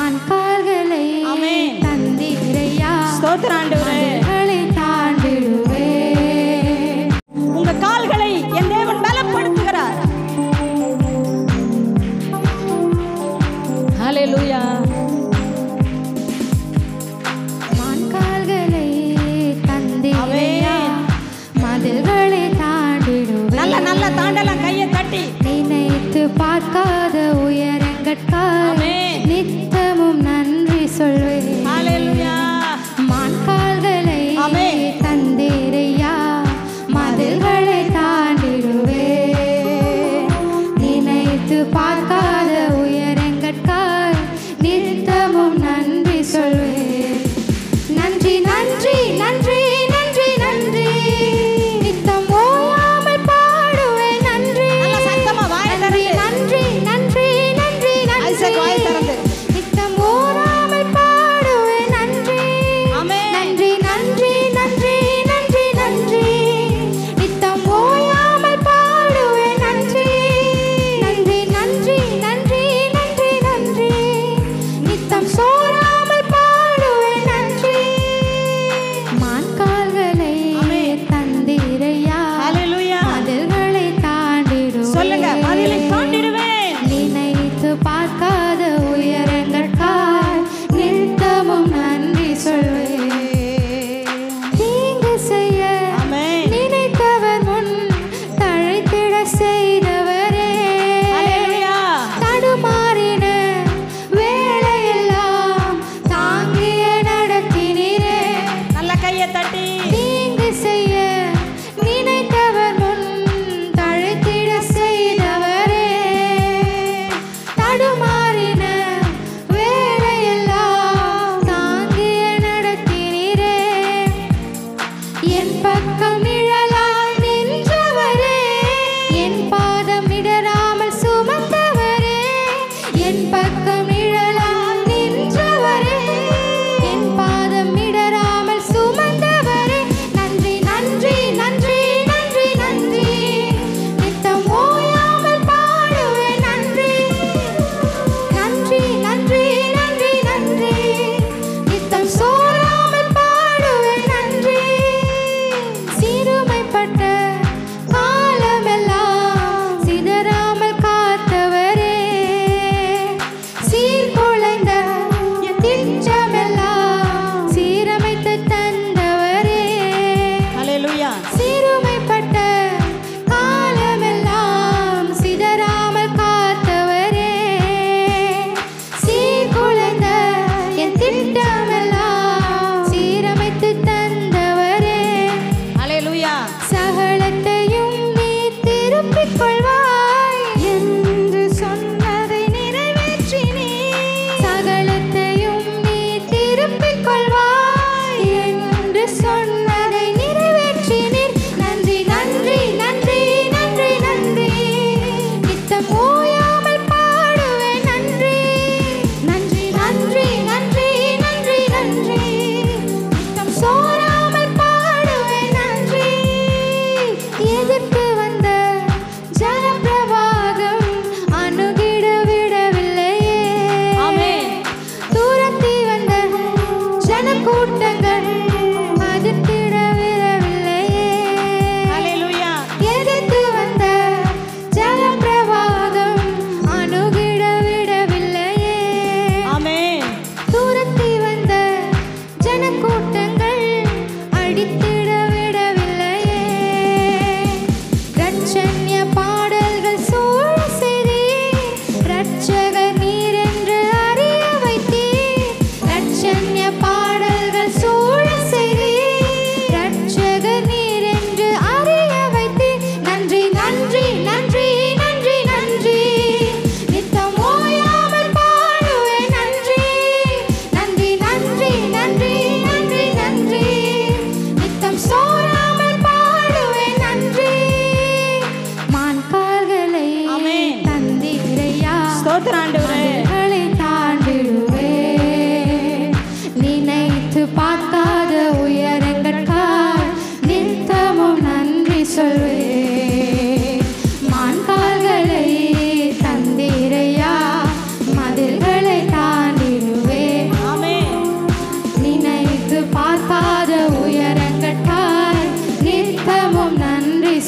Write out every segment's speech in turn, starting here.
மான்கால்களை தந்தீரையா, ஸ்தோத்திரம் ஆண்டவரே. தாண்டிடுவே. உங்க கால்களை என் தேவன் பலப்படுத்துகிறார். ஹல்லேலூயா. மான்கால்களை தந்தீரையா, மதில்களை தாண்டிடுவே. நல்ல தாண்டலாம் கையை தட்டி. நினைத்து பார்க்காத உயரங்கட்காய் நித்தமும் நன்றி சொல்வேன். ஹல்லேலூயா. மான்கால்களை தந்தீரையா, மதில்களை தாண்டிடுவே. நினைத்து பார்க்காத உயரங்கட்காய் நித்தமும் நன்றி சொல்வேன். நன்றி நன்றி நன்றி நன்றி நன்றி, நித்தம் ஓயாமல் பாடுவேன் நன்றி. நன்றி நன்றி நன்றி நன்றி நன்றி, நித்தம் ஓயாமல் பாடுவேன் நன்றி. நன்றி நன்றி நன்றி நன்றி நன்றி, நித்தம் ஓயாமல் பாடுவேன் நன்றி. நன்றி நன்றி நன்றி நன்றி நன்றி, நித்தம் சோராமல் பாடுவேன் நன்றி. மான்கால்களை தந்தீரையா, மதில்களை தாண்டிடுவேன். சொல்லுங்க, மதிலை தாண்டிடுவேன். நினைத்து பார்க்காத உயரங்கட்காய் நித்தமும் நன்றி சொல்வேன். தீங்கு செய்ய நினைத்தவர் முன் தழைத்திட செய்தவரே, தடுமாறின வேளையெல்லாம் தாங்கிய நடத்தினீரே. நல்ல கையை தட்டி. தீங்கு செய்ய நினைத்தவர் முன் தழைத்திட செய்தவரே, தடுமாறின வேளையெல்லாம் தாங்கிய நடத்தினீரே. என் பக்கம் நிழலாய் நின்றவரே, என் பாதம் இடராமல் சுமந்தவரே. என் பக்கம் நிழலாய் நின்றவரே, என் பாதம் இடராமல் சுமந்தவரே. நன்றி நன்றி நன்றி நன்றி நன்றி, நித்தம் ஓயாமல் பாடுவேன் நன்றி. நன்றி நன்றி நன்றி நன்றி, நித்தம் சோராமல் பாடுவேன் நன்றி. சிறுமைப்பட்ட காலமெல்லாம் சிதறாமல் காத்தவரே, சீர்கொ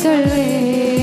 சொல்வேன்